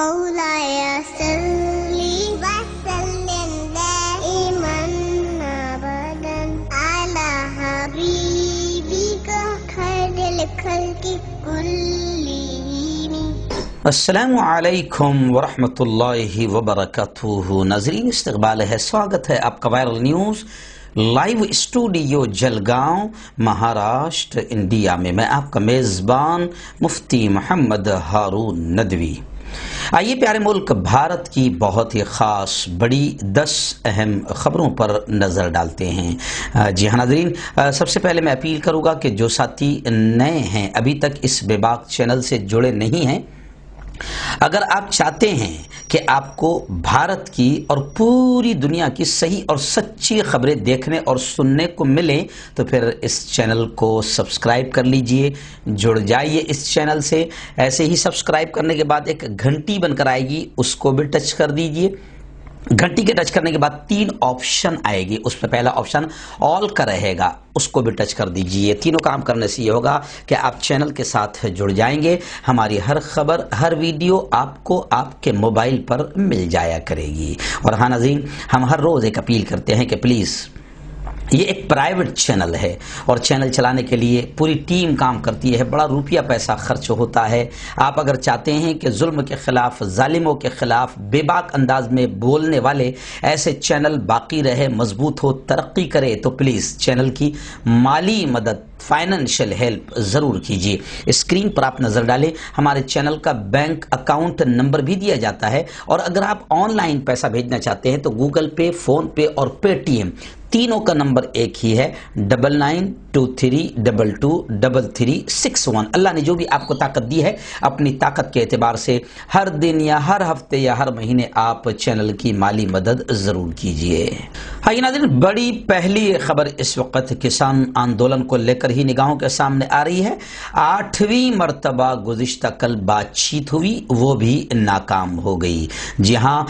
مولاي صلي وسلم دائما ابدا على حبيبك خير الخلق كلهم۔ السلام علیکم ورحمۃ اللہ وبرکاتہ۔ ناظرین، استقبال ہے، سواگت ہے آپ کا viral news live studio Jalgaon, Maharashtra, India میں آپ کا میزبان مفتی محمد ہارون ندوی۔ آئیے پیارے ملک بھارت کی بہت ہی خاص بڑی 10 اہم خبروں پر نظر ڈالتے ہیں۔ جی ہاں ناظرین، سب سے پہلے میں اپیل کروں گا کہ جو ساتھی نئے ہیں، ابھی تک اس بے باک چینل سے جڑے نہیں ہیں، اگر آپ چاہتے ہیں کہ آپ کو بھارت کی اور پوری دنیا کی صحیح اور سچی خبریں دیکھنے اور سننے کو ملیں تو پھر اس چینل کو سبسکرائب کر لیجئے، جڑ جائیے اس چینل سے۔ ایسے ہی سبسکرائب کرنے کے بعد ایک گھنٹی بن کر آئے گی، اس کو بھی ٹچ کر دیجئے۔ گھنٹی کے ٹچ کرنے کے بعد 3 آپشن آئے گی، اس پہ پہلا آپشن آل کا رہے گا، اس کو بھی ٹچ کر دیجئے۔ تینوں کام کرنے سے یہ ہوگا کہ آپ چینل کے ساتھ جڑ جائیں گے، ہماری ہر خبر، ہر ویڈیو آپ کو آپ کے موبائل پر مل جایا کرے گی۔ اور ہاں ناظرین، ہم ہر روز ایک اپیل کرتے ہیں کہ پلیز، یہ ایک پرائیویٹ چینل ہے اور چینل چلانے کے لیے پوری ٹیم کام کرتی ہے، بڑا روپیہ پیسہ خرچ ہوتا ہے۔ آپ اگر چاہتے ہیں کہ ظلم کے خلاف، ظالموں کے خلاف بے باک انداز میں بولنے والے ایسے چینل باقی رہے، مضبوط ہو، ترقی کرے، تو پلیز چینل کی مالی مدد، فائنینشیل ہیلپ ضرور کیجیے۔ اسکرین پر آپ نظر ڈالیں، ہمارے چینل کا بینک اکاؤنٹ نمبر بھی دیا جاتا ہے، اور اگر آپ آن لائن پیسہ بھیجنا چاہتے ہیں تو گوگل پے، فون پے اور پے ٹی ایم تینوں کا نمبر ایک ہی ہے، 9923223361۔ اللہ نے جو بھی آپ کو طاقت دی ہے، اپنی طاقت کے اعتبار سے ہر دن یا ہر ہفتے یا ہر مہینے آپ چینل کی مالی مدد ضرور کیجیے۔ ہاں ناظرین، بڑی پہلی خبر اس وقت کسان آندولن کو لے کر ہی نگاہوں کے سامنے آ رہی ہے۔ 8ویں مرتبہ گزشتہ کل بات چیت ہوئی، وہ بھی ناکام ہو گئی۔ جی ہاں،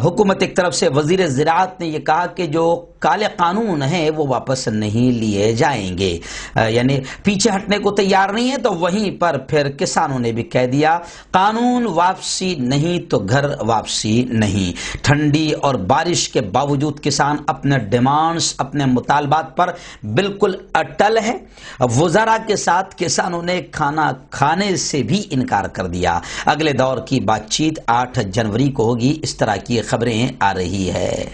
حکومت ایک طرف سے وزیر زراعت نے یہ کہا کہ جو کالے قانون ہیں وہ واپس نہیں لیے جائیں گے، یعنی پیچھے ہٹنے کو تیار نہیں ہے، تو وہیں پر پھر کسانوں نے بھی کہہ دیا قانون واپسی نہیں تو گھر واپسی نہیں۔ ٹھنڈی اور بارش کے باوجود کسان اپنے ڈیمانڈز، اپنے مطالبات پر بالکل اٹل ہے۔ وزراء کے ساتھ کسانوں نے کھانا کھانے سے بھی انکار کر دیا۔ اگلے دور کی بات چیت 8 جنوری کو ہوگی، اس طرح کی خبریں آ رہی ہے۔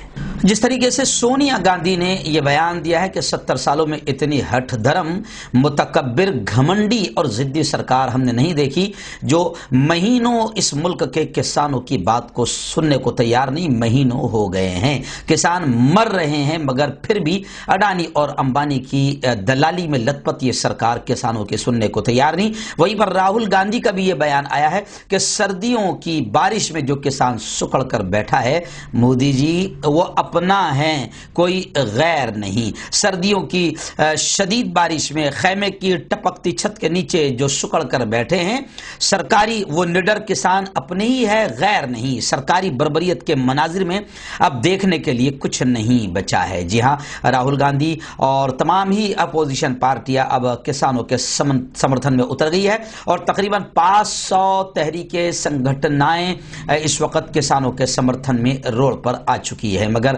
جس طریقے سے سونیا گاندھی نے یہ بیان دیا ہے کہ 70 سالوں میں اتنی ہٹ دھرم، متکبر، گھمنڈی اور ضدی سرکار ہم نے نہیں دیکھی، جو مہینوں اس ملک کے کسانوں کی بات کو سننے کو تیار نہیں۔ مہینوں ہو گئے ہیں، کسان مر رہے ہیں، مگر پھر بھی اڈانی اور امبانی کی دلالی میں لت پت یہ سرکار کسانوں کے سننے کو تیار نہیں۔ وہیں پر راہل گاندھی کا بھی یہ بیان آیا ہے کہ سردیوں کی بارش میں جو کسان سکڑ کر بیٹھا ہے، مودی جی وہ اپنا ہے، کوئی غیر نہیں۔ سردیوں کی شدید بارش میں خیمے کی ٹپکتی چھت کے نیچے جو سکڑ کر بیٹھے ہیں، سرکاری وہ نڈر کسان اپنے ہی ہے، غیر نہیں۔ سرکاری بربریت کے مناظر میں اب دیکھنے کے لیے کچھ نہیں بچا ہے۔ جی ہاں، راہل گاندھی اور تمام ہی اپوزیشن پارٹیاں اب کسانوں کے سمرتھن میں اتر گئی ہے، اور تقریباً 500 تحریکیں، سنگھٹنائیں اس وقت کسانوں کے سمرتھن میں روڈ پر آ چکی ہے۔ مگر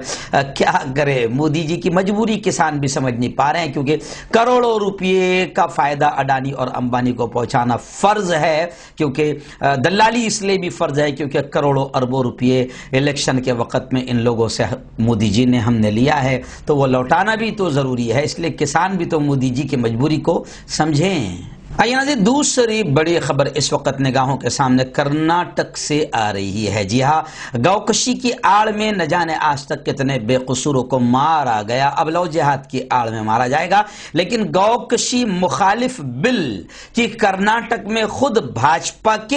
کیا کرے، مودی جی کی مجبوری کسان بھی سمجھ نہیں پا رہے ہیں، کیونکہ کروڑوں روپے کا فائدہ اڈانی اور امبانی کو پہنچانا فرض ہے، کیونکہ دلالی اس لیے بھی فرض ہے کیونکہ کروڑوں اربوں روپے الیکشن کے وقت میں ان لوگوں سے مودی جی نے ہم نے لیا ہے، تو وہ لوٹانا بھی تو ضروری ہے، اس لیے کسان بھی تو مودی جی کی مجبوری کو سمجھیں۔ آئیے ناظرین، دوسری بڑی خبر اس وقت نگاہوں کے سامنے کرناٹک سے آ رہی ہے۔ جی ہاں، گوکشی کی آڑ میں نہ جانے آج تک کتنے بے قصوروں کو مارا گیا، اب لو جہاد کی آڑ میں مارا جائے گا، لیکن گوکشی مخالف بل کی کرناٹک میں خود بھاجپا کے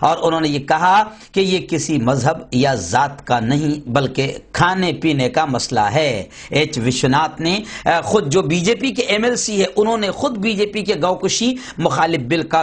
اور انہوں نے یہ کہا کہ یہ کسی مذہب یا ذات کا نہیں بلکہ کھانے پینے کا مسئلہ ہے۔ ایچ وشوناتھ نے خود جو BJP کے MLC ہے، انہوں نے خود بی جے پی کے گوکشی مخالف بل کا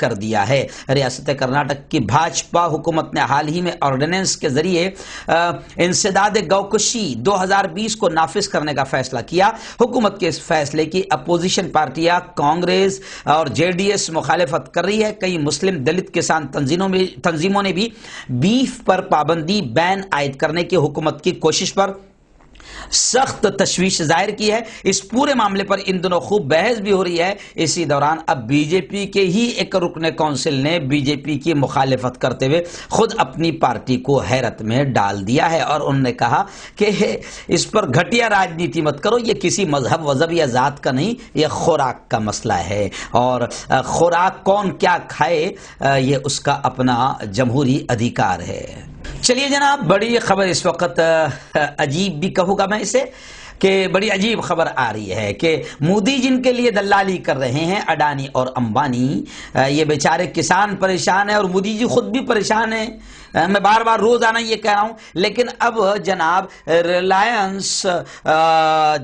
کر دیا ہے۔ ریاست کرناٹک کی بھاجپا حکومت نے حال ہی میں آرڈیننس کے ذریعے انسداد گوکشی 2020 کو نافذ کرنے کا فیصلہ کیا۔ حکومت کے اس فیصلے کی اپوزیشن پارٹیاں کانگریس اور جے ڈی ایس مخالفت کر رہی ہے۔ کئی مسلم دلت کسان تنظیموں نے بھی بیف پر پابندی بین عائد کرنے کی حکومت کی کوشش پر سخت تشویش ظاہر کی ہے۔ اس پورے معاملے پر ان دنوں خوب بحث بھی ہو رہی ہے۔ اسی دوران اب بی جے پی کے ہی ایک رکن کونسل نے بی جے پی کی مخالفت کرتے ہوئے خود اپنی پارٹی کو حیرت میں ڈال دیا ہے اور انہوں نے کہا کہ اس پر گھٹیا راجنیتی مت کرو، یہ کسی مذہب وذہب یا ذات کا نہیں، یہ خوراک کا مسئلہ ہے اور خوراک کون کیا کھائے یہ اس کا اپنا جمہوری ادھیکار ہے۔ چلیے جناب، بڑی خبر اس وقت عجیب بھی کہوں گا میں اسے کہ بڑی عجیب خبر آ رہی ہے کہ مودی جن کے لیے دلالی کر رہے ہیں اڈانی اور امبانی، یہ بیچارے کسان پریشان ہیں اور مودی جی خود بھی پریشان ہیں۔ میں بار بار روزانہ یہ کہہ رہا ہوں، لیکن اب جناب ریلائنس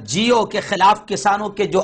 جیو کے خلاف کسانوں کے جو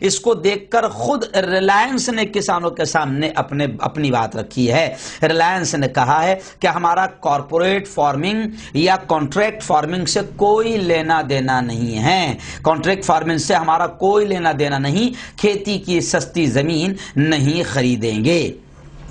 اس کو دیکھ کر خود ریلائنس نے کسانوں کے سامنے اپنی بات رکھی ہے۔ ریلائنس نے کہا ہے کہ ہمارا کارپوریٹ فارمنگ یا کانٹریکٹ فارمنگ سے کوئی لینا دینا نہیں ہے، کانٹریکٹ فارمنگ سے ہمارا کوئی لینا دینا نہیں، کھیتی کی سستی زمین نہیں خریدیں گے۔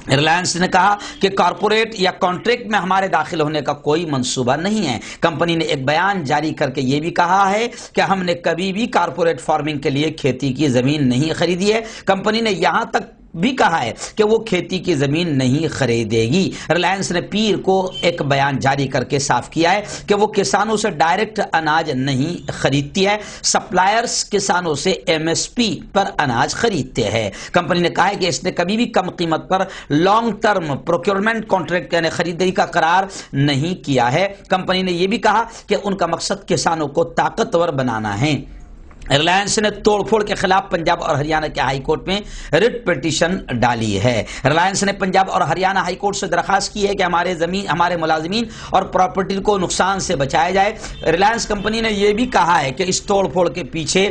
ریلائنس نے کہا کہ کارپوریٹ یا کانٹریکٹ میں ہمارے داخل ہونے کا کوئی منصوبہ نہیں ہے۔ کمپنی نے ایک بیان جاری کر کے یہ بھی کہا ہے کہ ہم نے کبھی بھی کارپوریٹ فارمنگ کے لیے کھیتی کی زمین نہیں خریدی ہے۔ کمپنی نے یہاں تک بھی کہا ہے کہ وہ کھیتی کی زمین نہیں خریدے گی۔ ریلائنس نے پیر کو ایک بیان جاری کر کے صاف کیا ہے کہ وہ کسانوں سے ڈائریکٹ اناج نہیں خریدتی ہے، سپلائرز کسانوں سے ایم ایس پی پر اناج خریدتے ہیں۔ کمپنی نے کہا ہے کہ اس نے کبھی بھی کم قیمت پر لانگ ٹرم پروکیورمنٹ کانٹریکٹ یعنی خریداری کا قرار نہیں کیا ہے۔ کمپنی نے یہ بھی کہا کہ ان کا مقصد کسانوں کو طاقتور بنانا ہے۔ ریلائنس نے توڑ پھوڑ کے خلاف پنجاب اور ہریانہ کے ہائی کورٹ میں ریٹ پٹیشن ڈالی ہے۔ ریلائنس نے پنجاب اور ہریانہ ہائی کورٹ سے درخواست کی ہے کہ ہمارے ملازمین اور پراپرٹی کو نقصان سے بچایا جائے۔ ریلائنس کمپنی نے یہ بھی کہا ہے کہ اس توڑ پھوڑ کے پیچھے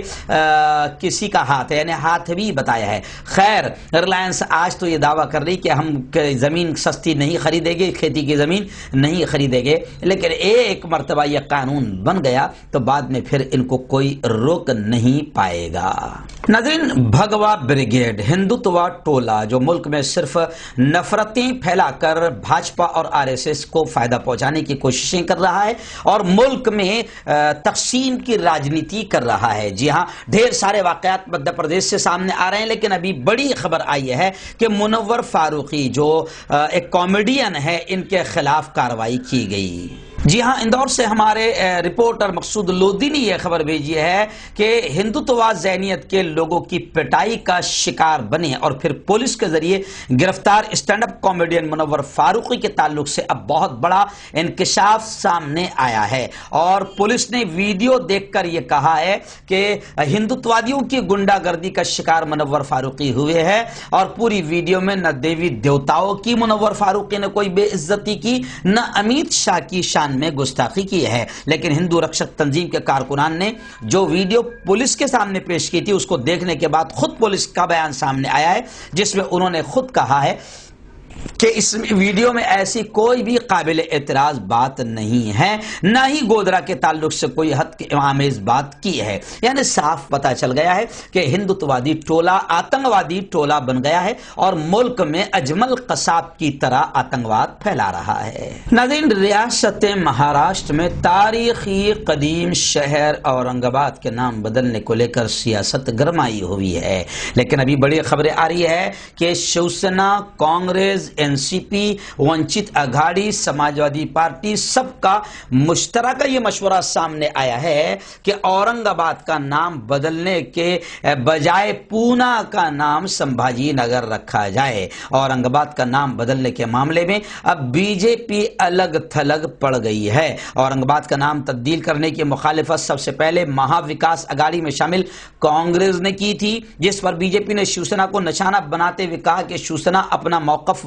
کسی کا ہاتھ ہے، یعنی ہاتھ بھی بتایا ہے۔ خیر، ریلائنس آج تو یہ دعویٰ کر رہی کہ ہم زمین سستی نہیں خریدیں گے، کھیتی کی زمین نہیں خریدیں گے، لیکن ایک مرتبہ یہ قانون بن گیا تو بعد میں پھر ان کو کوئی روک نہیں پائے گا۔ ناظرین، بھگوا بریگیڈ ہندوتوا ٹولہ جو ملک میں صرف نفرتیں پھیلا کر بھاجپا اور آر ایس ایس کو فائدہ پہنچانے کی کوششیں کر رہا ہے اور ملک میں تقسیم کی راجنیتی کر رہا ہے۔ جی ہاں، ڈھیر سارے واقعات مدھیہ پردیش سے سامنے آ رہے ہیں، لیکن ابھی بڑی خبر آئی ہے کہ منور فاروقی جو ایک کامیڈین ہے، ان کے خلاف کارروائی کی گئی۔ جی ہاں، اندور سے ہمارے رپورٹر مقصود لودھی نے یہ خبر بھیجی ہے کہ ہندوتوا ذہنیت کے لوگوں کی پٹائی کا شکار بنے اور پھر پولیس کے ذریعے گرفتار اسٹینڈ اپ کامیڈین منور فاروقی کے تعلق سے اب بہت بڑا انکشاف سامنے آیا ہے اور پولیس نے ویڈیو دیکھ کر یہ کہا ہے کہ ہندوتوادیوں کی گنڈا گردی کا شکار منور فاروقی ہوئے ہیں اور پوری ویڈیو میں نہ دیوی دیوتاؤں کی منور فاروقی نے کوئی بے عزتی کی، نہ امیت شاہ کی شان میں گستاخی کی ہے، لیکن ہندو رکشک تنظیم کے کارکنان نے جو ویڈیو پولیس کے سامنے پیش کی تھی اس کو دیکھنے کے بعد خود پولیس کا بیان سامنے آیا ہے، جس میں انہوں نے خود کہا ہے کہ اس ویڈیو میں ایسی کوئی بھی قابل اعتراض بات نہیں ہے، نہ ہی گودرا کے تعلق سے کوئی حد آمیز بات کی ہے۔ یعنی صاف پتہ چل گیا ہے کہ ہندوتوادی ٹولہ آتنکوادی ٹولہ بن گیا ہے اور ملک میں اجمل قصاب کی طرح آتنکواد پھیلا رہا ہے۔ ناظرین، ریاست مہاراشٹر میں تاریخی قدیم شہر اورنگ آباد کے نام بدلنے کو لے کر سیاست گرمائی ہوئی ہے، لیکن ابھی بڑی خبریں آ رہی ہے کہ شیوسینا، کانگریس، این سی پی، ونچت اگاڑی، سماجوادی پارٹی سب کا مشترکہ یہ مشورہ سامنے آیا ہے کہ اورنگ آباد کا نام بدلنے کے بجائے پونا کا نام سمبھاجی نگر رکھا جائے۔ اورنگ آباد کا نام بدلنے کے معاملے میں اب بی جے پی الگ تھلگ پڑ گئی ہے۔ اورنگ آباد کا نام تبدیل کرنے کی مخالفت سب سے پہلے مہا وکاس اگاڑی میں شامل کانگریس نے کی تھی، جس پر بی جے پی نے شیوسینا کو نشانہ بناتے ہوئے کہا کہ شیوسینا اپنا موقف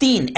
3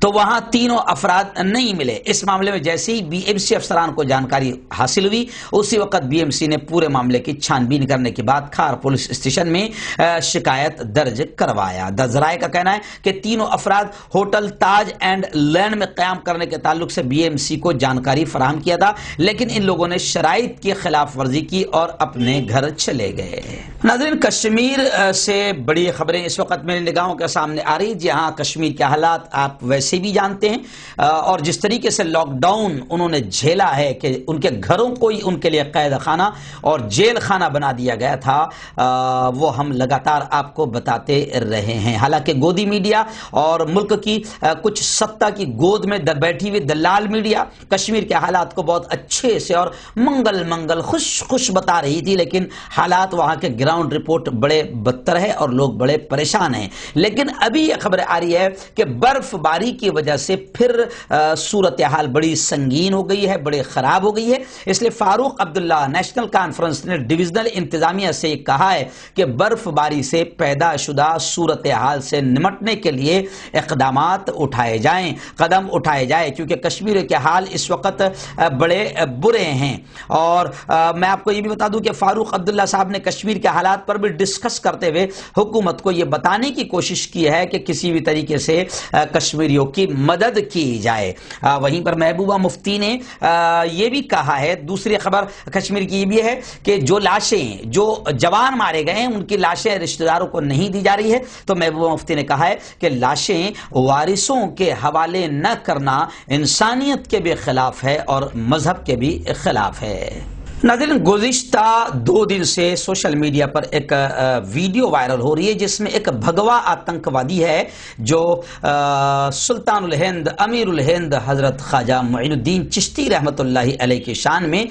تو وہاں تینوں افراد نہیں ملے۔ اس معاملے میں جیسے ہی بی ایم سی افسران کو جانکاری حاصل ہوئی، اسی وقت بی ایم سی نے پورے معاملے کی چھان بین کرنے کے بعد کھار پولیس اسٹیشن میں شکایت درج کروایا۔ ذرائع کا کہنا ہے کہ تینوں افراد ہوٹل تاج اینڈ لینڈ میں قیام کرنے کے تعلق سے بی ایم سی کو جانکاری فراہم کیا تھا، لیکن ان لوگوں نے شرائط کی خلاف ورزی کی اور اپنے گھر چلے گئے۔ ناظرین، کشمیر سے بڑی خبریں اس وقت میری نگاہوں کے سامنے آ رہی، جہاں کشمیر کے حالات آپ ویسے بھی جانتے ہیں، اور جس طریقے سے لاک ڈاؤن انہوں نے جھیلا ہے کہ ان کے گھروں کو ہی ان کے لیے قید خانہ اور جیل خانہ بنا دیا گیا تھا، وہ ہم لگاتار آپ کو بتاتے رہے ہیں۔ حالانکہ گودی میڈیا اور ملک کی کچھ سطح کی گود میں بیٹھی ہوئی دلال میڈیا کشمیر کے حالات کو بہت اچھے سے اور منگل خوش بتا رہی تھی، لیکن حالات وہاں کے گراؤنڈ رپورٹ بڑے بدتر ہے اور لوگ بڑے پریشان ہیں۔ لیکن ابھی یہ خبر آ رہی ہے کہ برف باری کی وجہ سے پھر صورتحال بڑی سنگین ہو گئی ہے، بڑے خراب ہو گئی ہے۔ اس لیے فاروق عبداللہ نیشنل کانفرنس نے ڈویژنل انتظامیہ سے یہ کہا ہے کہ برف باری سے پیدا شدہ صورتحال سے نمٹنے کے لیے اقدامات اٹھائے جائیں، قدم اٹھائے جائیں، کیونکہ کشمیر کے حال اس وقت بڑے برے ہیں۔ اور میں آپ کو یہ بھی بتا دوں کہ فاروق عبداللہ صاحب نے کشمیر کے حالات پر بھی ڈسکس کرتے ہوئے حکومت کو یہ بتانے کی کوشش کی ہے کہ کسی بھی طریقے سے کشمیریوں کی مدد کی جائے۔ وہیں پر محبوبہ مفتی نے یہ بھی کہا ہے، دوسری خبر کشمیر کی یہ بھی ہے کہ جو لاشیں، جو جوان مارے گئے ہیں، ان کی لاشیں رشتہ داروں کو نہیں دی جا رہی ہے، تو محبوبہ مفتی نے کہا ہے کہ لاشیں وارثوں کے حوالے نہ کرنا انسانیت کے بھی خلاف ہے اور مذہب کے بھی خلاف ہے۔ ناظرین، گزشتہ 2 دن سے سوشل میڈیا پر ایک ویڈیو وائرل ہو رہی ہے جس میں ایک بھگوا آتنکوادی ہے جو سلطان الہند، امیر الہند حضرت خواجہ معین الدین چشتی رحمۃ اللہ علیہ کی شان میں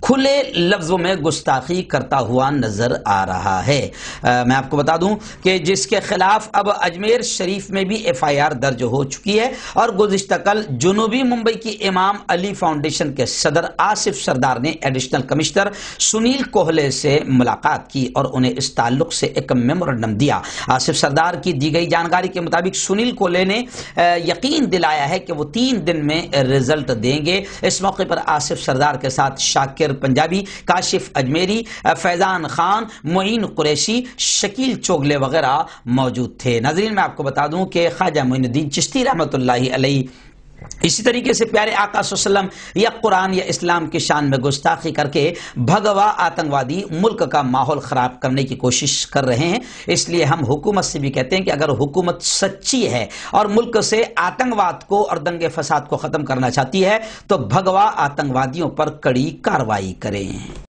کھلے لفظوں میں گستاخی کرتا ہوا نظر آ رہا ہے۔ میں آپ کو بتا دوں کہ جس کے خلاف اب اجمیر شریف میں بھی ایف آئی آر درج ہو چکی ہے، اور گزشتہ کل جنوبی ممبئی کی امام علی فاؤنڈیشن کے صدر آصف سردار نے ایڈیشنل کمشنر سنیل کوہلے سے ملاقات کی اور انہیں اس تعلق سے ایک میمورنڈم دیا۔ آصف سردار کی دی گئی جانکاری کے مطابق سنیل کوہلے نے یقین دلایا ہے کہ وہ 3 دن میں رزلٹ دیں گے۔ اس موقع پر آصف سردار کے ساتھ شاکر پنجابی، کاشف اجمیری، فیضان خان، معین قریشی، شکیل چوگلے وغیرہ موجود تھے۔ ناظرین، میں آپ کو بتا دوں کہ خواجہ معین الدین چشتی رحمۃ اللہ علیہ اسی طریقے سے پیارے آقا صلی اللہ علیہ وسلم یا قرآن یا اسلام کی شان میں گستاخی کر کے بھگوا آتنکوادی ملک کا ماحول خراب کرنے کی کوشش کر رہے ہیں۔ اس لیے ہم حکومت سے بھی کہتے ہیں کہ اگر حکومت سچی ہے اور ملک سے آتنکواد کو اور دنگے فساد کو ختم کرنا چاہتی ہے تو بھگوا آتنکوادیوں پر کڑی کارروائی کریں۔